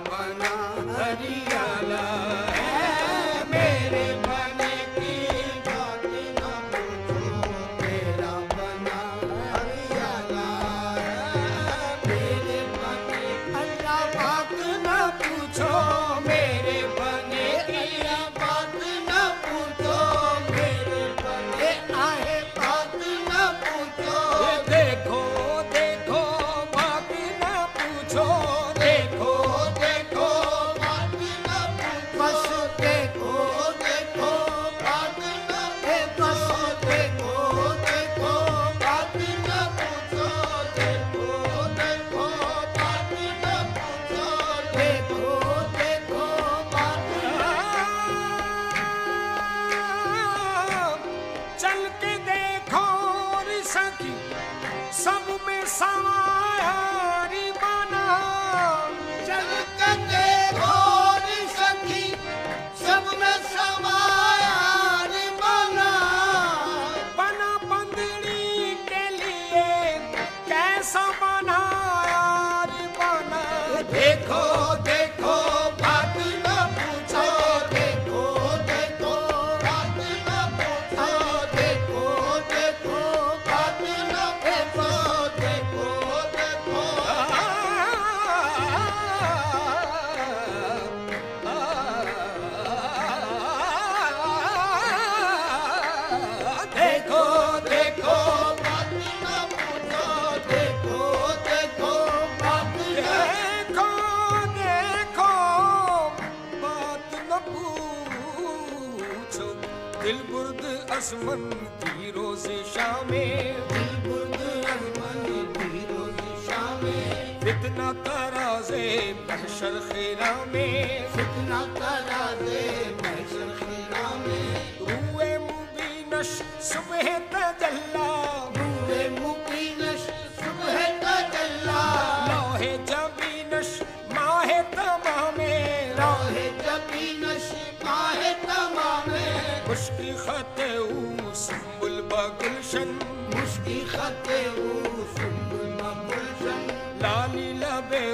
बना हरियाला है, मेरे बने की बात न पूछो, मेरा बना हरियाला है, मेरे बने अल्लाह बात न पूछो, मेरे बने की बात न पूछो, मेरे बने आए बात न पूछो, देखो देखो बात न पूछो, देखो देखो बात न पूछो, बस देखो देखो बात न बस देखो देखो बात न पूछो, देखो देखो बात न पूछो, देखो देखो बात चल के देखो रे सखी सब में समाया रे बना, चल के देखो रे सखी सब में समाया रे बना, बना बंदड़ी के लिए कैसा बनाया रे बना, देखो देखो बात न पूछो, देखो देखो बात न पूछो, देखो देखो बात न पूछो, देखो देखो देखो देखो बात न पूछो, देखो देखो बात देखो देखो बात न पूछो, दिल बुर्द असमन की रोज़ शामें, दिल बुर्द असमन की रोज़ शामें, फितना तराज़े महशर खीरा में, फितना तराज़े महशर खीरा में, रूए मुबीनश सुबह तजल्ला, रूए मुबीनश सुबह तजल्ला, लौहे जबीनश माहे तमामे, लौहे जबीनश माहे तमामे, मुश्की खते सुम्बुल बगुलशन, मुश्की खते सुम्बुल बगुलशन, लाली लबे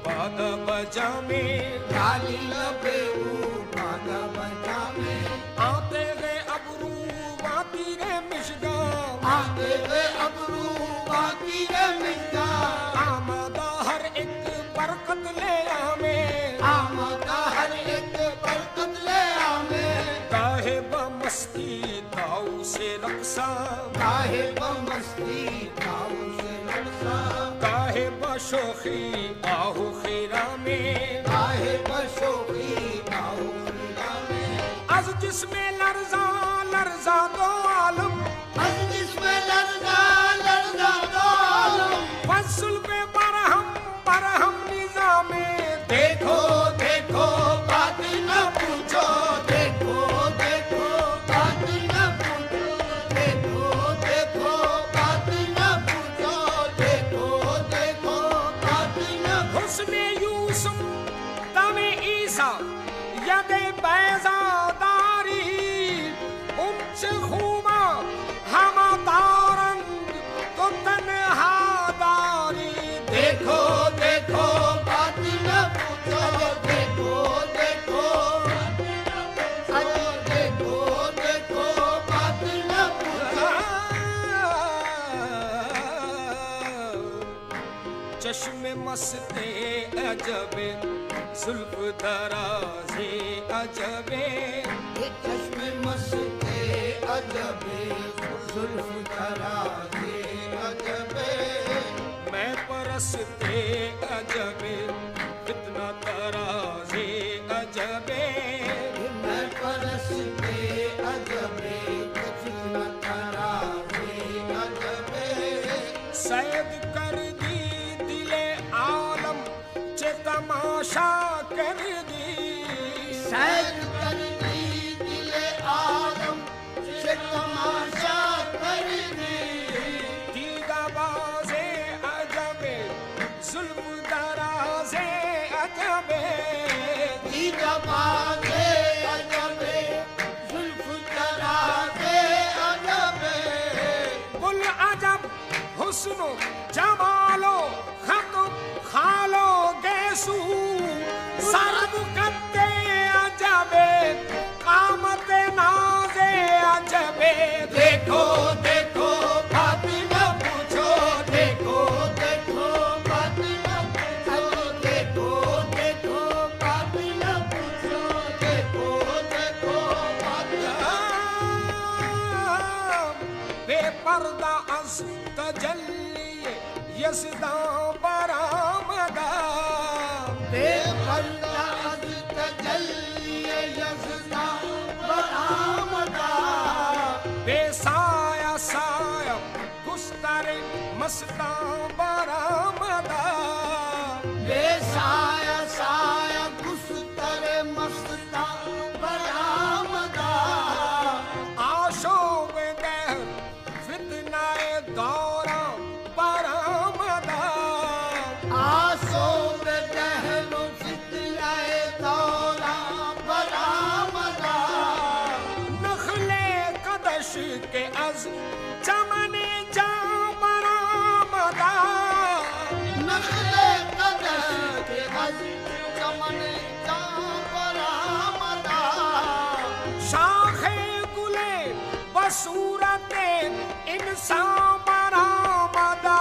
बादा बजामे, लाली लबे बादा बजामे, आते गए अबरू बाती रे मिशगा, आते गए अबरू बाती रे मिशगा, आमदा हर एक बरकत ले आमे, आमदा हर एक बरकत ले आमे, काहे बमस्ती ताऊ से रक्सा, काहे बमस्ती ताऊ से रक्सा, काहे बशोखी आहू खीरा में, काहे बशोखी आहू खीरा में, आज जिसमें लर्जा लर्जा दो आलम, आज जिसमें लर्जा लर्जा दो आलम, फसल पे बरहम निजामे, देखो देखो बात न पूछो, देखो देखो बात न पूछो, देखो देखो बात न पूछो, देखो देखो बात न हुस्ने यूसुफ तमे ईसा यदे बैजादारी, उनसे खूबा हमा दारंग तो तन्हादारी, देखो देखो बात न पूछो, देखो देखो अरे देखो देखो बात न पूछो, चश्मे मस्ते अजबे जुल्फ दराजे अजबे, चश्मे मस्ते अजबे जुल्फ दराजे अजबे, मैं परस्ते अजबे कितना तराजे अजबे, मैं परस्ते अजबे कितना तराजे अजबे, सैद कर दी दिले आलम चे तमाशा कर दी, सैद कर दी दिले आलम चे तमाशा कर दी, दीदा बाजे अजबे जुल्फ दराजे अजबे, दीदा बाजे अजबे जुल्फ दराजे अजबे, बुल अजब हुस्नो जमालो खत खालो गैसू, सरबुकते अजबे कामते नाजे अजबे देखो देखो बात न पूछो, देखो देखो बात न पूछो, देखो देखो बात न पूछो, देखो देखो बात बेपर्दा अस तजल्ली यसदा बरामदा बेपर्दा अस तजल्ली यसदा बरामदा बेसाया साया गुस्तरे मस्ता बरामदा बेसाया साया गुस्तरे मस्ता बरामदा आशोब दहर फितनाए दौरा बरामदा आसोब दहरो फितनाए दौरा बरामदा नखले कदश के अज चमने जा बरामदा नखले कदश के हज चमने जा बरामदा शाखे गुले बसूरते इंसान बरामदा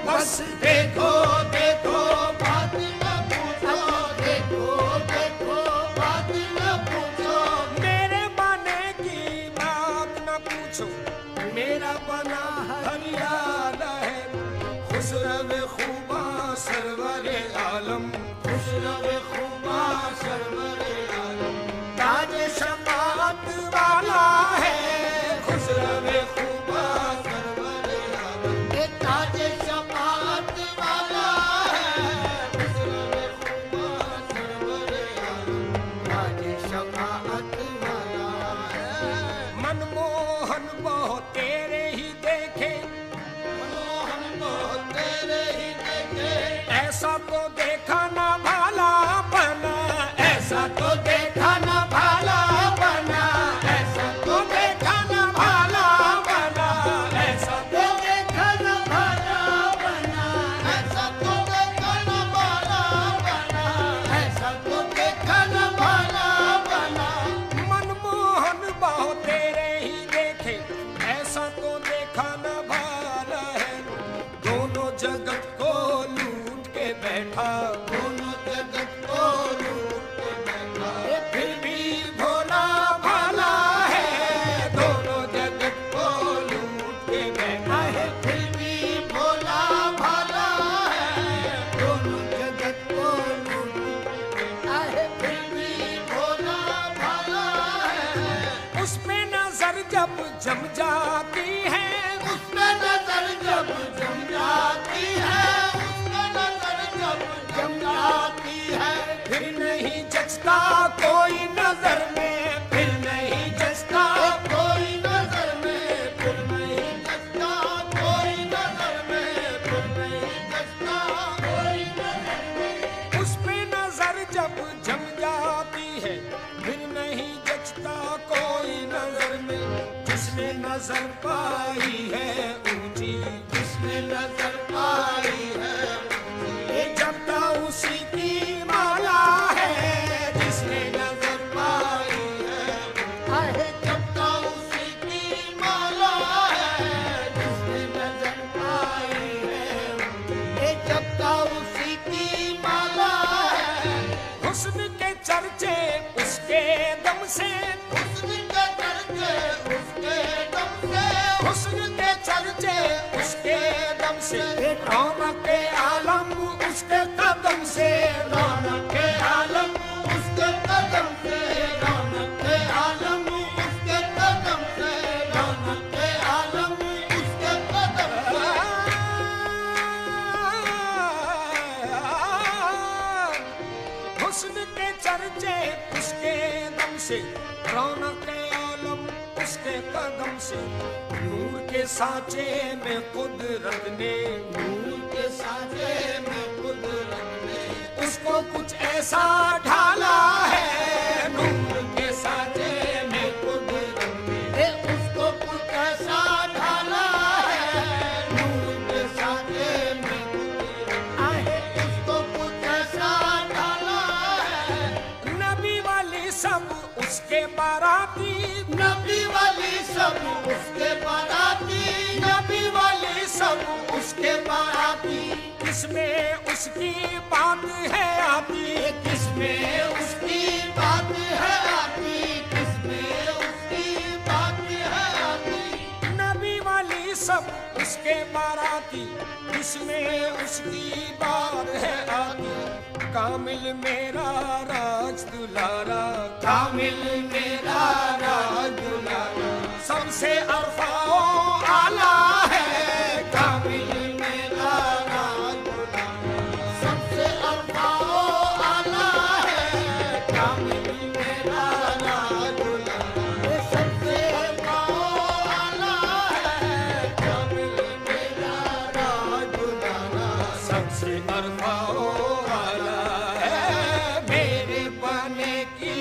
बस देखो देखो बात न पूछो, देखो देखो बात न पूछो, मेरे बने की बात न पूछो मेरा बना हरियाणा है खुसरव खूबा सरवर आलम खुशरव खुबा सरवर आलम ताज शफाअत वाला है खुसरव खूबा सरवर आलम ये ताज शफाअत वाला है, खुशरव खुबा सरवर आलम ताज शफाअत वाला है। मनमोहन बहुत तेरे ही देखे मनोहन को तेरे ही देखे, ऐसा तो देखा ना भाला बना ऐसा तो देखा ना भाला बना ऐसा तो देखा ना भाला बना ऐसा तो देखा न भाला बना, ऐसा तो देखा न भाला बना, ऐसा तो देखा न भाला बना। मनमोहन बहुत तेरे ही देखे ऐसा तो देखा न भाला है दोनों जगत को लूट के बैठा दोनों जगत को लूट के बैठा, फिर भी भोला भाला है दोनों जगत को लूट के बैठा है फिर भी भोला भाला है, दोनों जगत को लूट के बैठा है, फिर भी भोला भाला है। उस पे नजर जब जम जाती है उसमें नजर जब जम जाती है, उसमें नजर जब जम जाती है, फिर नहीं जचता कोई नजर में फिर नहीं जचता कोई नजर में फिर नहीं जचता, कोई नजर में फिर नहीं जचता, कोई नजर में। उस पे नजर जब जम जाती है फिर नहीं जचता कोई नजर में जिसने नजर पाई है ऊंची जिसने नजर पाई है, ये जपता उसी की माला है जिसने नजर पाई है आहे जपता उसी की माला है, जिसने नजर पाई है, ये जपता उसी की माला है। हुस्न के चर्चे उसके दम से हुस्न के चर्चे उसके दम से, हुस्न के चर्चे उसके दम से रौनक के आलम उसके कदम से रौनक के आलम उसके कदम से, रौनक के आलम उसके कदम से, रौनक के आलम उसके कदम से। हुस्न के चर्चे उसके दम से रौनक के आलम उसके कदम से नूर के सांचे में कुदरत ने नूर के सांचे में कुदरत ने उसको कुछ ऐसा ढाला है नूर के सांचे में कुदरत ने उसको कुछ ऐसा ढाला है, नूर के सांचे में कुदरत ने उसको कुछ ऐसा ढाला उसके बाराती, नबी वाली सब उसके बाराती, नबी वाली सब उसके बाराती। किसमें उसकी बात है आती, किसमें उसकी बात है आती, किसमें उसकी बात है आती। नबी वाली सब उसके बाराती, किसमें उसकी बात है आती। कामिल मेरा राज दुलारा, कामिल मेरा राज दुलारा, सबसे अरफाओ आला है। कामिल मेरा राज दुलारा, सबसे अरफाओ आला है। कामिल मेरा राज दुलारा, सबसे अरफाओ आला है। कामिल मेरा राज दुलारा, सबसे अरफाओ आला है। मेरे बने की